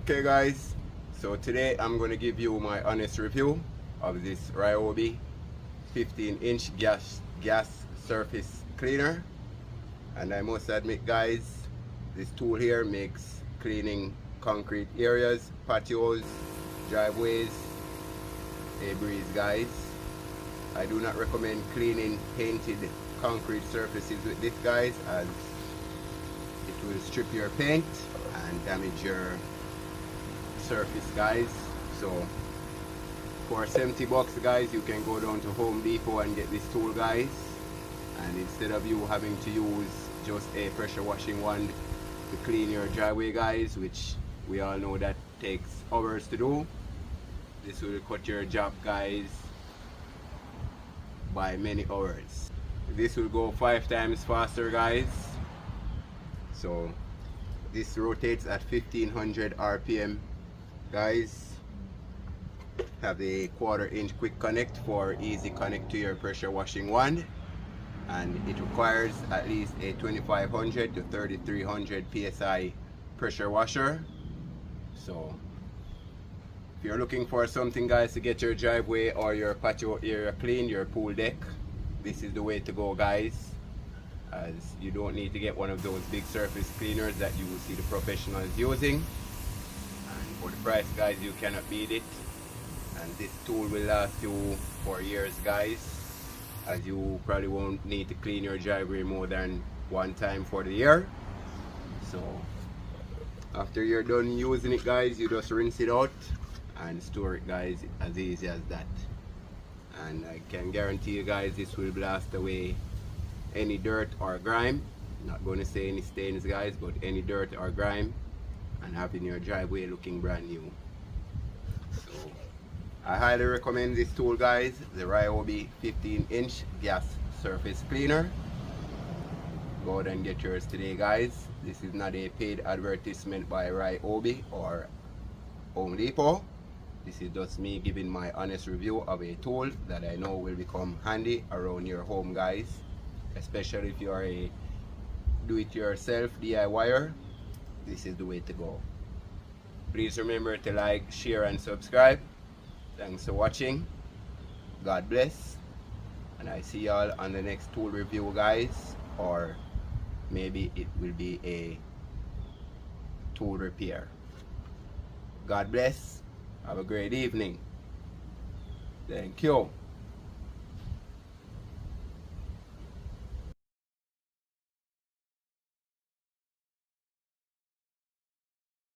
Okay guys, so today I'm going to give you my honest review of this Ryobi 15-inch gas surface cleaner. And I must admit guys, this tool here makes cleaning concrete areas, patios, driveways a breeze guys. I do not recommend cleaning painted concrete surfaces with this guys, as it will strip your paint and damage your surface guys. So for 70 bucks guys, you can go down to Home Depot and get this tool guys, and instead of you having to use just a pressure washing wand to clean your driveway guys, which we all know that takes hours to do, this will cut your job guys by many hours. This will go 5 times faster guys. So this rotates at 1500 rpm guys. Have a 1/4 inch quick connect for easy connect to your pressure washing wand, and it requires at least a 2500 to 3300 psi pressure washer. So if you're looking for something guys to get your driveway or your patio area clean, your pool deck, this is the way to go guys, as you don't need to get one of those big surface cleaners that you will see the professionals using. And for the price guys, you cannot beat it, and this tool will last you for years guys, as you probably won't need to clean your driveway more than 1 time for the year. So after you're done using it guys, you just rinse it out and store it guys, as easy as that. And I can guarantee you guys, this will blast away any dirt or grime. Not going to say any stains guys, but any dirt or grime, and having your driveway looking brand new. So I highly recommend this tool guys, the Ryobi 15-inch gas surface cleaner. Go ahead and get yours today guys. This is not a paid advertisement by Ryobi or Home Depot. This is just me giving my honest review of a tool that I know will become handy around your home guys, especially if you are a do-it-yourself DIYer. This is the way to go. Please remember to like, share and subscribe. Thanks for watching. God bless, and I see y'all on the next tool review guys, or maybe it will be a tool repair. God bless. Have a great evening. Thank you.